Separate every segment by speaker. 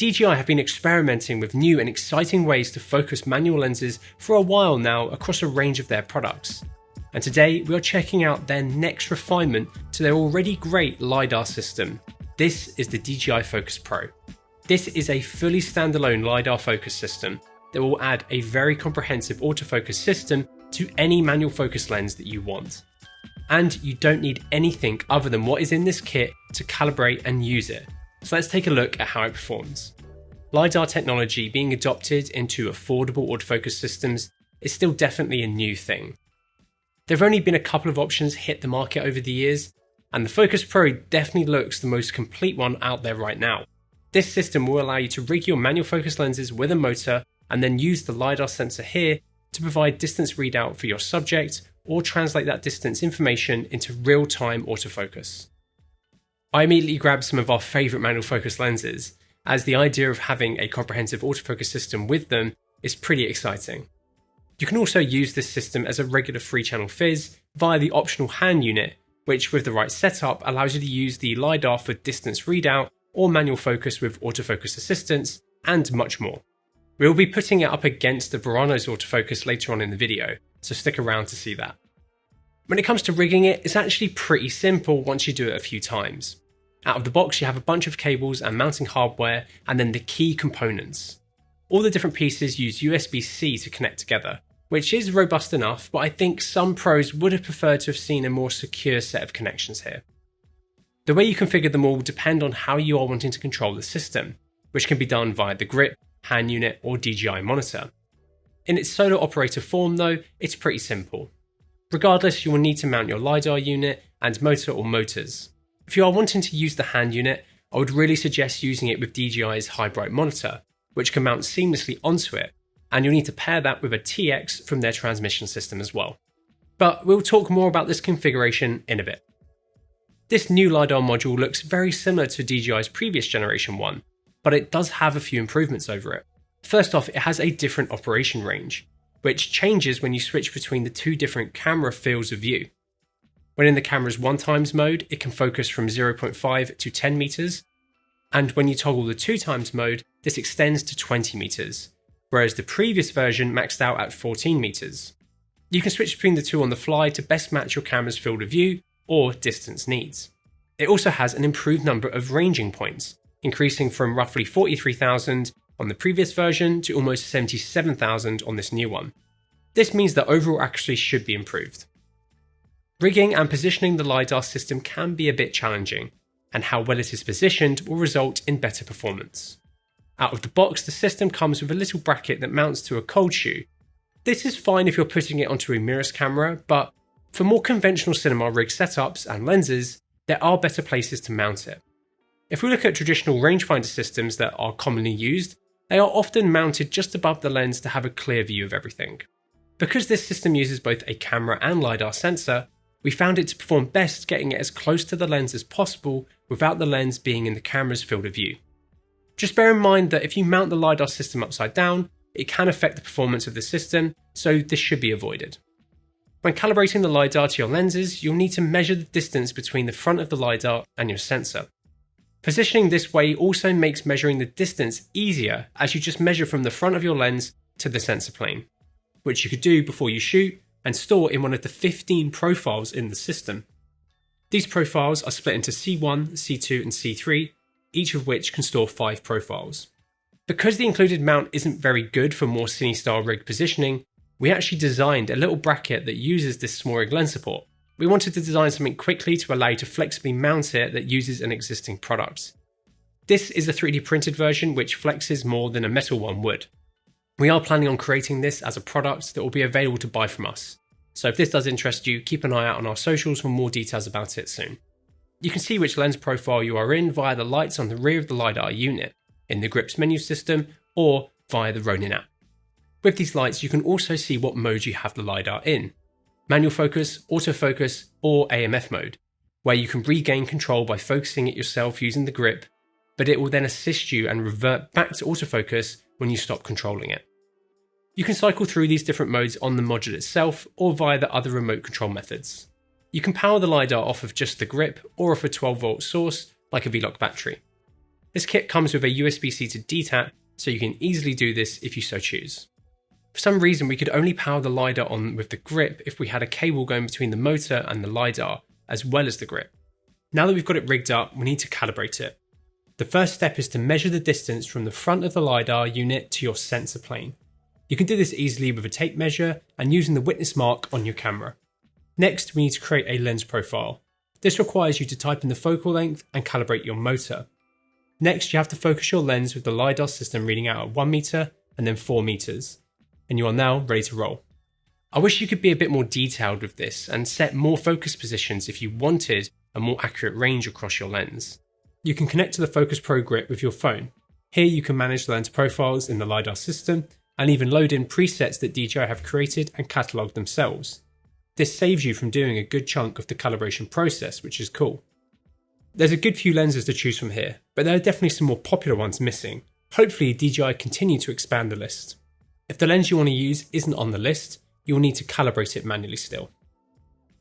Speaker 1: DJI have been experimenting with new and exciting ways to focus manual lenses for a while now across a range of their products. And today we are checking out their next refinement to their already great LiDAR system. This is the DJI Focus Pro. This is a fully standalone LiDAR focus system that will add a very comprehensive autofocus system to any manual focus lens that you want. And you don't need anything other than what is in this kit to calibrate and use it. So let's take a look at how it performs. LiDAR technology being adopted into affordable autofocus systems is still definitely a new thing. There have only been a couple of options hit the market over the years, and the Focus Pro definitely looks the most complete one out there right now. This system will allow you to rig your manual focus lenses with a motor and then use the LiDAR sensor here to provide distance readout for your subject or translate that distance information into real-time autofocus. I immediately grabbed some of our favourite manual focus lenses, as the idea of having a comprehensive autofocus system with them is pretty exciting. You can also use this system as a regular free channel fizz via the optional hand unit, which with the right setup allows you to use the LiDAR for distance readout or manual focus with autofocus assistance, and much more. We will be putting it up against the Verano's autofocus later on in the video, so stick around to see that. When it comes to rigging it, it's actually pretty simple once you do it a few times. Out of the box you have a bunch of cables and mounting hardware, and then the key components. All the different pieces use USB-C to connect together, which is robust enough, but I think some pros would have preferred to have seen a more secure set of connections here. The way you configure them all will depend on how you are wanting to control the system, which can be done via the grip, hand unit or DJI monitor. In its solo operator form though, it's pretty simple. Regardless, you will need to mount your LiDAR unit and motor or motors. If you are wanting to use the hand unit, I would really suggest using it with DJI's high bright monitor, which can mount seamlessly onto it, and you'll need to pair that with a TX from their transmission system as well. But we'll talk more about this configuration in a bit. This new LiDAR module looks very similar to DJI's previous generation one, but it does have a few improvements over it. First off, it has a different operation range, which changes when you switch between the two different camera fields of view. When in the camera's 1x mode, it can focus from 0.5 to 10 meters, and when you toggle the 2x mode, this extends to 20 meters, whereas the previous version maxed out at 14 meters. You can switch between the two on the fly to best match your camera's field of view or distance needs. It also has an improved number of ranging points, increasing from roughly 43,000 on the previous version to almost 77,000 on this new one. This means that overall accuracy should be improved. Rigging and positioning the LiDAR system can be a bit challenging, and how well it is positioned will result in better performance. Out of the box, the system comes with a little bracket that mounts to a cold shoe. This is fine if you're putting it onto a mirrorless camera, but for more conventional cinema rig setups and lenses, there are better places to mount it. If we look at traditional rangefinder systems that are commonly used, they are often mounted just above the lens to have a clear view of everything. Because this system uses both a camera and LiDAR sensor, we found it to perform best getting it as close to the lens as possible without the lens being in the camera's field of view. Just bear in mind that if you mount the LiDAR system upside down, it can affect the performance of the system, so this should be avoided. When calibrating the LiDAR to your lenses, you'll need to measure the distance between the front of the LiDAR and your sensor. Positioning this way also makes measuring the distance easier, as you just measure from the front of your lens to the sensor plane, which you could do before you shoot and store in one of the 15 profiles in the system. These profiles are split into C1, C2 and C3, each of which can store 5 profiles. Because the included mount isn't very good for more cine-style rig positioning, we actually designed a little bracket that uses this small rig lens support. We wanted to design something quickly to allow you to flexibly mount it that uses an existing product. This is a 3D printed version which flexes more than a metal one would. We are planning on creating this as a product that will be available to buy from us. So if this does interest you, keep an eye out on our socials for more details about it soon. You can see which lens profile you are in via the lights on the rear of the LiDAR unit, in the grips menu system, or via the Ronin app. With these lights, you can also see what mode you have the LiDAR in: manual focus, autofocus, or AMF mode, where you can regain control by focusing it yourself using the grip, but it will then assist you and revert back to autofocus when you stop controlling it. You can cycle through these different modes on the module itself or via the other remote control methods. You can power the LiDAR off of just the grip or off a 12-volt source like a V-Lock battery. This kit comes with a USB-C to DTAP, so you can easily do this if you so choose. For some reason we could only power the LiDAR on with the grip if we had a cable going between the motor and the LiDAR, as well as the grip. Now that we've got it rigged up, we need to calibrate it. The first step is to measure the distance from the front of the LiDAR unit to your sensor plane. You can do this easily with a tape measure and using the witness mark on your camera. Next, we need to create a lens profile. This requires you to type in the focal length and calibrate your motor. Next, you have to focus your lens with the LiDAR system reading out at 1 meter and then 4 meters. And you are now ready to roll. I wish you could be a bit more detailed with this and set more focus positions if you wanted a more accurate range across your lens. You can connect to the Focus Pro grip with your phone. Here you can manage the lens profiles in the LiDAR system and even load in presets that DJI have created and catalogued themselves. This saves you from doing a good chunk of the calibration process, which is cool. There's a good few lenses to choose from here, but there are definitely some more popular ones missing. Hopefully DJI continue to expand the list. If the lens you want to use isn't on the list, you'll need to calibrate it manually still.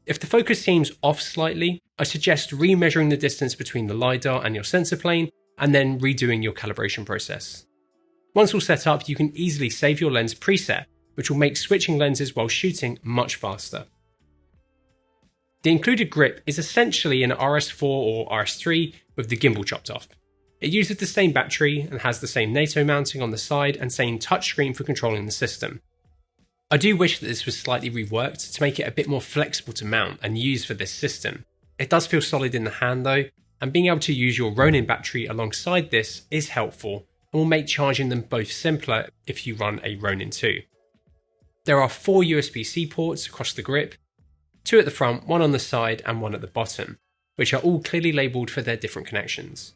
Speaker 1: If the focus seems off slightly, I suggest remeasuring the distance between the LiDAR and your sensor plane and then redoing your calibration process. Once all set up, you can easily save your lens preset, which will make switching lenses while shooting much faster. The included grip is essentially an RS4 or RS3 with the gimbal chopped off. It uses the same battery and has the same NATO mounting on the side and same touchscreen for controlling the system. I do wish that this was slightly reworked to make it a bit more flexible to mount and use for this system. It does feel solid in the hand though, and being able to use your Ronin battery alongside this is helpful and will make charging them both simpler if you run a Ronin 2. There are 4 USB-C ports across the grip, 2 at the front, 1 on the side and 1 at the bottom, which are all clearly labelled for their different connections.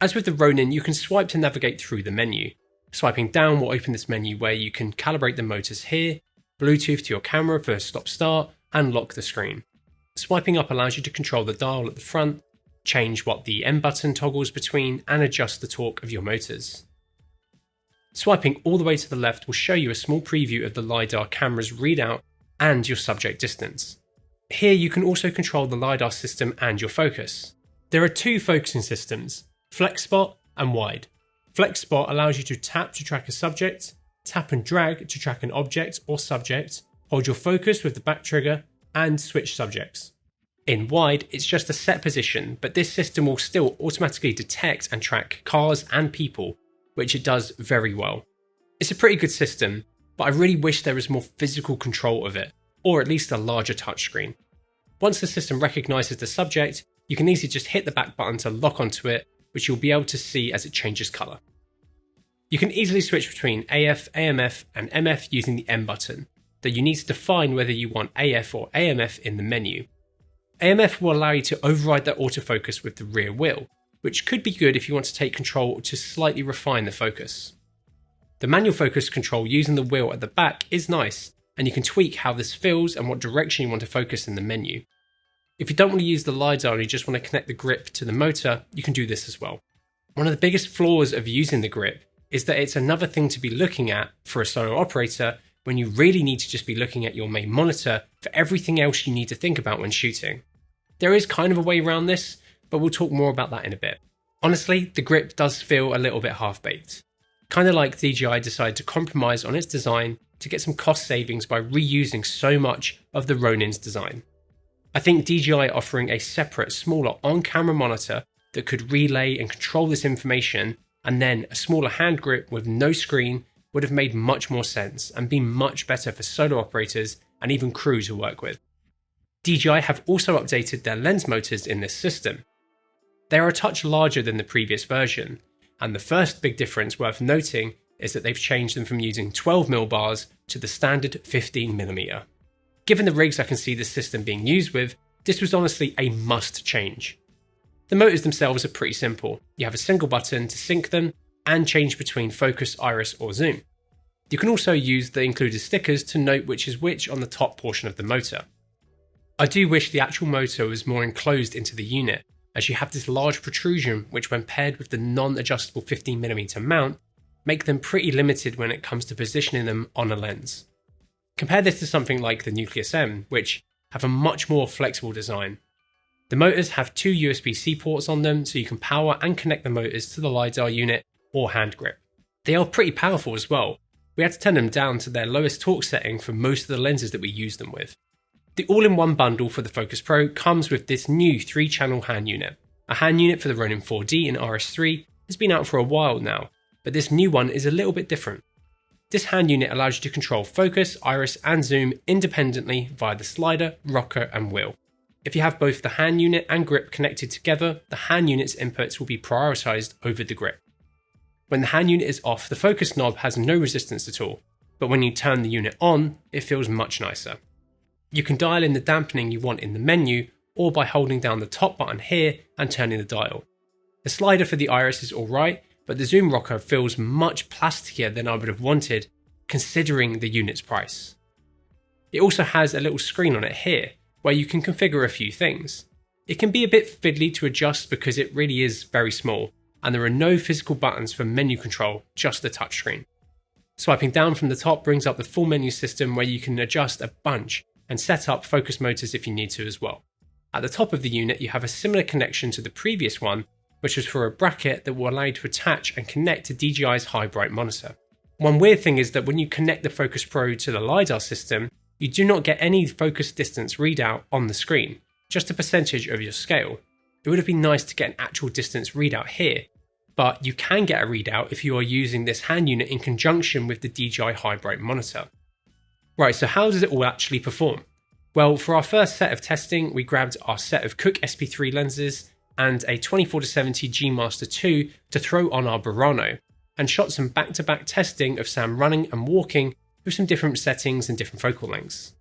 Speaker 1: As with the Ronin, you can swipe to navigate through the menu. Swiping down will open this menu where you can calibrate the motors here, Bluetooth to your camera for stop-start, and lock the screen. Swiping up allows you to control the dial at the front, change what the M button toggles between, and adjust the torque of your motors. Swiping all the way to the left will show you a small preview of the LiDAR camera's readout and your subject distance. Here you can also control the LiDAR system and your focus. There are 2 focusing systems, Flex Spot and Wide. Flex Spot allows you to tap to track a subject, tap and drag to track an object or subject, hold your focus with the back trigger, and switch subjects. In Wide, it's just a set position, but this system will still automatically detect and track cars and people, which it does very well. It's a pretty good system, but I really wish there was more physical control of it, or at least a larger touchscreen. Once the system recognises the subject, you can easily just hit the back button to lock onto it, which you'll be able to see as it changes colour. You can easily switch between AF, AMF and MF using the M button, though you need to define whether you want AF or AMF in the menu. AMF will allow you to override the autofocus with the rear wheel, which could be good if you want to take control to slightly refine the focus. The manual focus control using the wheel at the back is nice, and you can tweak how this feels and what direction you want to focus in the menu. If you don't want to use the LiDAR and you just want to connect the grip to the motor, you can do this as well. One of the biggest flaws of using the grip is that it's another thing to be looking at for a solo operator when you really need to just be looking at your main monitor for everything else you need to think about when shooting. There is kind of a way around this, but we'll talk more about that in a bit. Honestly, the grip does feel a little bit half-baked. Kind of like DJI decided to compromise on its design to get some cost savings by reusing so much of the Ronin's design. I think DJI offering a separate, smaller on-camera monitor that could relay and control this information, and then a smaller hand grip with no screen would have made much more sense and been much better for solo operators and even crews to work with. DJI have also updated their lens motors in this system. They are a touch larger than the previous version, and the first big difference worth noting is that they've changed them from using 12mm bars to the standard 15mm. Given the rigs I can see this system being used with, this was honestly a must change. The motors themselves are pretty simple. You have a single button to sync them and change between focus, iris or zoom. You can also use the included stickers to note which is which on the top portion of the motor. I do wish the actual motor was more enclosed into the unit, as you have this large protrusion which, when paired with the non-adjustable 15mm mount, make them pretty limited when it comes to positioning them on a lens. Compare this to something like the Nucleus M, which have a much more flexible design. The motors have two USB-C ports on them, so you can power and connect the motors to the LiDAR unit or hand grip. They are pretty powerful as well. We had to turn them down to their lowest torque setting for most of the lenses that we use them with. The all-in-one bundle for the Focus Pro comes with this new 3-channel hand unit. A hand unit for the Ronin 4D and RS3 has been out for a while now, but this new one is a little bit different. This hand unit allows you to control focus, iris and zoom independently via the slider, rocker and wheel. If you have both the hand unit and grip connected together, the hand unit's inputs will be prioritised over the grip. When the hand unit is off, the focus knob has no resistance at all, but when you turn the unit on, it feels much nicer. You can dial in the dampening you want in the menu, or by holding down the top button here and turning the dial. The slider for the iris is alright, but the zoom rocker feels much plasticier than I would have wanted, considering the unit's price. It also has a little screen on it here, where you can configure a few things. It can be a bit fiddly to adjust because it really is very small, and there are no physical buttons for menu control, just the touchscreen. Swiping down from the top brings up the full menu system where you can adjust a bunch and set up focus motors if you need to as well. At the top of the unit you have a similar connection to the previous one, which was for a bracket that will allow you to attach and connect to DJI's high bright monitor. One weird thing is that when you connect the Focus Pro to the LiDAR system, you do not get any focus distance readout on the screen, just a percentage of your scale. It would have been nice to get an actual distance readout here, but you can get a readout if you are using this hand unit in conjunction with the DJI high bright monitor. Right, so how does it all actually perform? Well, for our first set of testing, we grabbed our set of Cooke SP3 lenses and a 24-70 G Master 2 to throw on our Burano, and shot some back-to-back testing of Sam running and walking with some different settings and different focal lengths.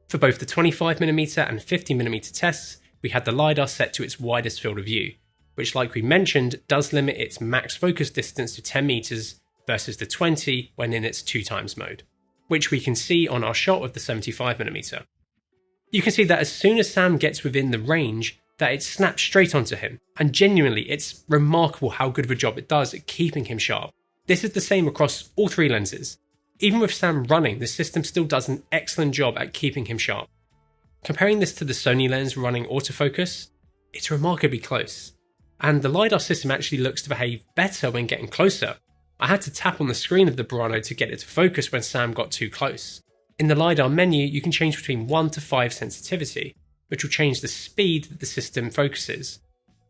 Speaker 1: For both the 25mm and 50mm tests, we had the LiDAR set to its widest field of view, which, like we mentioned, does limit its max focus distance to 10 meters versus the 20 when in its 2x mode, which we can see on our shot of the 75mm. You can see that as soon as Sam gets within the range, that it snaps straight onto him, and genuinely it's remarkable how good of a job it does at keeping him sharp. This is the same across all three lenses. Even with Sam running, the system still does an excellent job at keeping him sharp. Comparing this to the Sony lens running autofocus, it's remarkably close. And the LiDAR system actually looks to behave better when getting closer. I had to tap on the screen of the Burano to get it to focus when Sam got too close. In the LiDAR menu, you can change between 1 to 5 sensitivity, which will change the speed that the system focuses,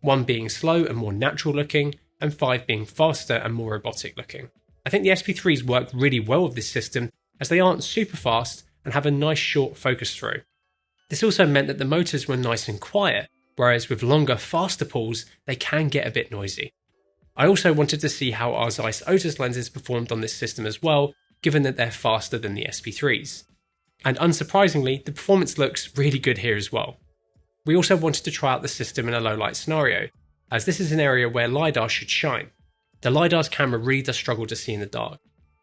Speaker 1: 1 being slow and more natural looking, and 5 being faster and more robotic looking. I think the SP3s work really well with this system as they aren't super fast and have a nice short focus through. This also meant that the motors were nice and quiet, whereas with longer, faster pulls, they can get a bit noisy. I also wanted to see how our Zeiss Otus lenses performed on this system as well, given that they're faster than the SP3s. And unsurprisingly, the performance looks really good here as well. We also wanted to try out the system in a low light scenario, as this is an area where LiDAR should shine. The LiDAR's camera really does struggle to see in the dark,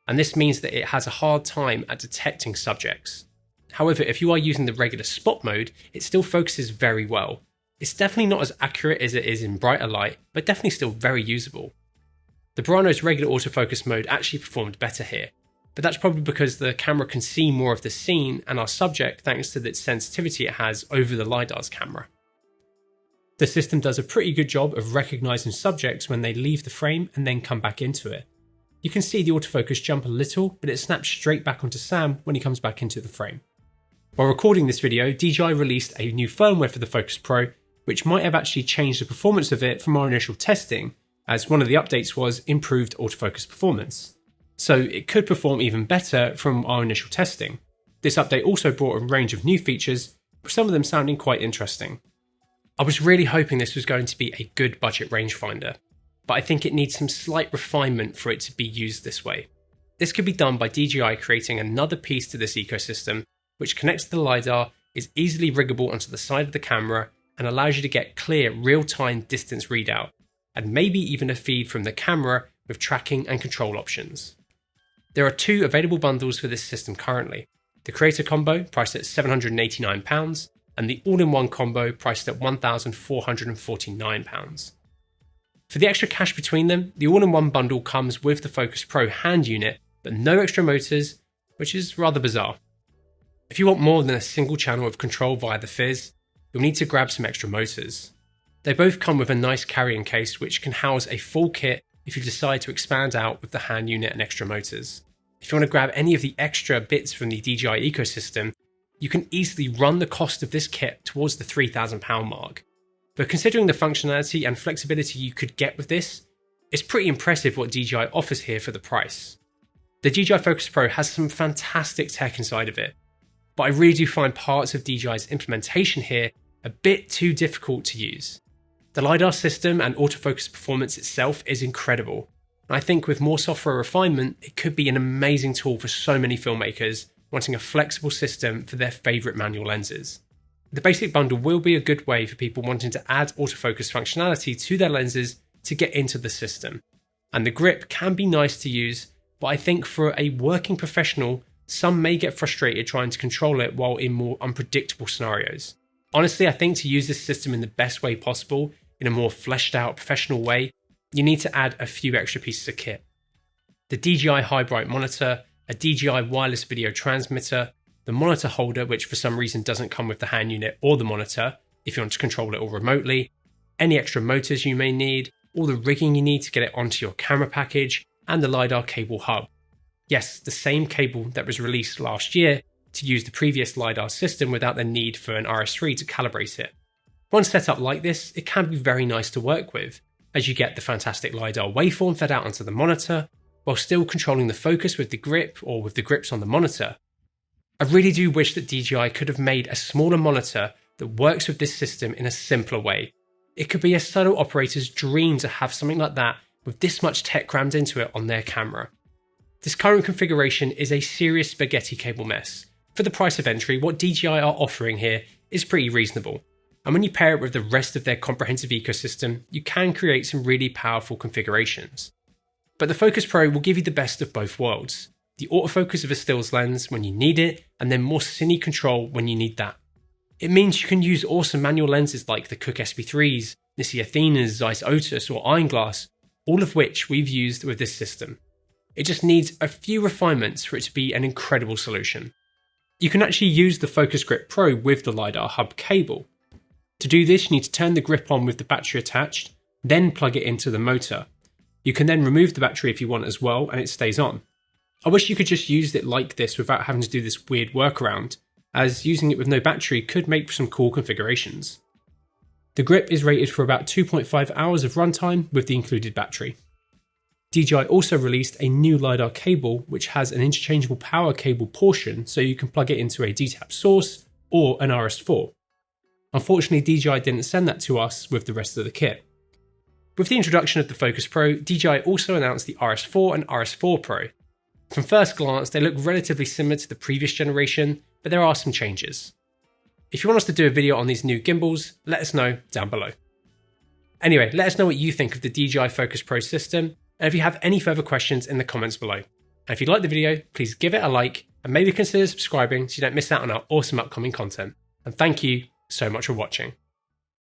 Speaker 1: and this means that it has a hard time at detecting subjects. However, if you are using the regular spot mode, it still focuses very well. It's definitely not as accurate as it is in brighter light, but definitely still very usable. The Burano's regular autofocus mode actually performed better here, but that's probably because the camera can see more of the scene and our subject thanks to the sensitivity it has over the LiDAR's camera. The system does a pretty good job of recognising subjects when they leave the frame and then come back into it. You can see the autofocus jump a little, but it snaps straight back onto Sam when he comes back into the frame. While recording this video, DJI released a new firmware for the Focus Pro, which might have actually changed the performance of it from our initial testing, as one of the updates was improved autofocus performance. So it could perform even better from our initial testing. This update also brought a range of new features, with some of them sounding quite interesting. I was really hoping this was going to be a good budget rangefinder, but I think it needs some slight refinement for it to be used this way. This could be done by DJI creating another piece to this ecosystem, which connects to the LiDAR, is easily riggable onto the side of the camera, and allows you to get clear real-time distance readout, and maybe even a feed from the camera with tracking and control options. There are two available bundles for this system currently, the Creator Combo priced at £789 and the All-in-One Combo priced at £1,449. For the extra cash between them, the All-in-One bundle comes with the Focus Pro hand unit, but no extra motors, which is rather bizarre. If you want more than a single channel of control via the Fizz, you'll need to grab some extra motors. They both come with a nice carrying case which can house a full kit if you decide to expand out with the hand unit and extra motors. If you want to grab any of the extra bits from the DJI ecosystem, you can easily run the cost of this kit towards the £3,000 mark. But considering the functionality and flexibility you could get with this, it's pretty impressive what DJI offers here for the price. The DJI Focus Pro has some fantastic tech inside of it, but I really do find parts of DJI's implementation here a bit too difficult to use. The LiDAR system and autofocus performance itself is incredible, and I think with more software refinement, it could be an amazing tool for so many filmmakers wanting a flexible system for their favourite manual lenses. The basic bundle will be a good way for people wanting to add autofocus functionality to their lenses to get into the system. And the grip can be nice to use, but I think for a working professional, some may get frustrated trying to control it while in more unpredictable scenarios. Honestly, I think to use this system in the best way possible, in a more fleshed out professional way, you need to add a few extra pieces of kit. The DJI high bright monitor, a DJI wireless video transmitter, the monitor holder, which for some reason doesn't come with the hand unit or the monitor if you want to control it all remotely, any extra motors you may need, all the rigging you need to get it onto your camera package, and the LiDAR cable hub. Yes, the same cable that was released last year to use the previous LiDAR system without the need for an RS3 to calibrate it. Once set up like this, it can be very nice to work with, as you get the fantastic LiDAR waveform fed out onto the monitor, while still controlling the focus with the grip or with the grips on the monitor. I really do wish that DJI could have made a smaller monitor that works with this system in a simpler way. It could be a subtle operator's dream to have something like that with this much tech crammed into it on their camera. This current configuration is a serious spaghetti cable mess. For the price of entry, what DJI are offering here is pretty reasonable. And when you pair it with the rest of their comprehensive ecosystem, you can create some really powerful configurations. But the Focus Pro will give you the best of both worlds. The autofocus of a stills lens when you need it, and then more cine control when you need that. It means you can use awesome manual lenses like the Cooke SB3s, Nissi Athenas, Zeiss Otus or Ironglass, all of which we've used with this system. It just needs a few refinements for it to be an incredible solution. You can actually use the Focus Grip Pro with the LiDAR hub cable. To do this, you need to turn the grip on with the battery attached, then plug it into the motor. You can then remove the battery if you want as well, and it stays on. I wish you could just use it like this without having to do this weird workaround, as using it with no battery could make for some cool configurations. The grip is rated for about 2.5 hours of runtime with the included battery. DJI also released a new LiDAR cable which has an interchangeable power cable portion so you can plug it into a DTAP source or an RS4. Unfortunately, DJI didn't send that to us with the rest of the kit. With the introduction of the Focus Pro, DJI also announced the RS4 and RS4 Pro. From first glance, they look relatively similar to the previous generation, but there are some changes. If you want us to do a video on these new gimbals, let us know down below. Anyway, let us know what you think of the DJI Focus Pro system, and if you have any further questions in the comments below. And if you like the video, please give it a like, and maybe consider subscribing so you don't miss out on our awesome upcoming content. And thank you so much for watching.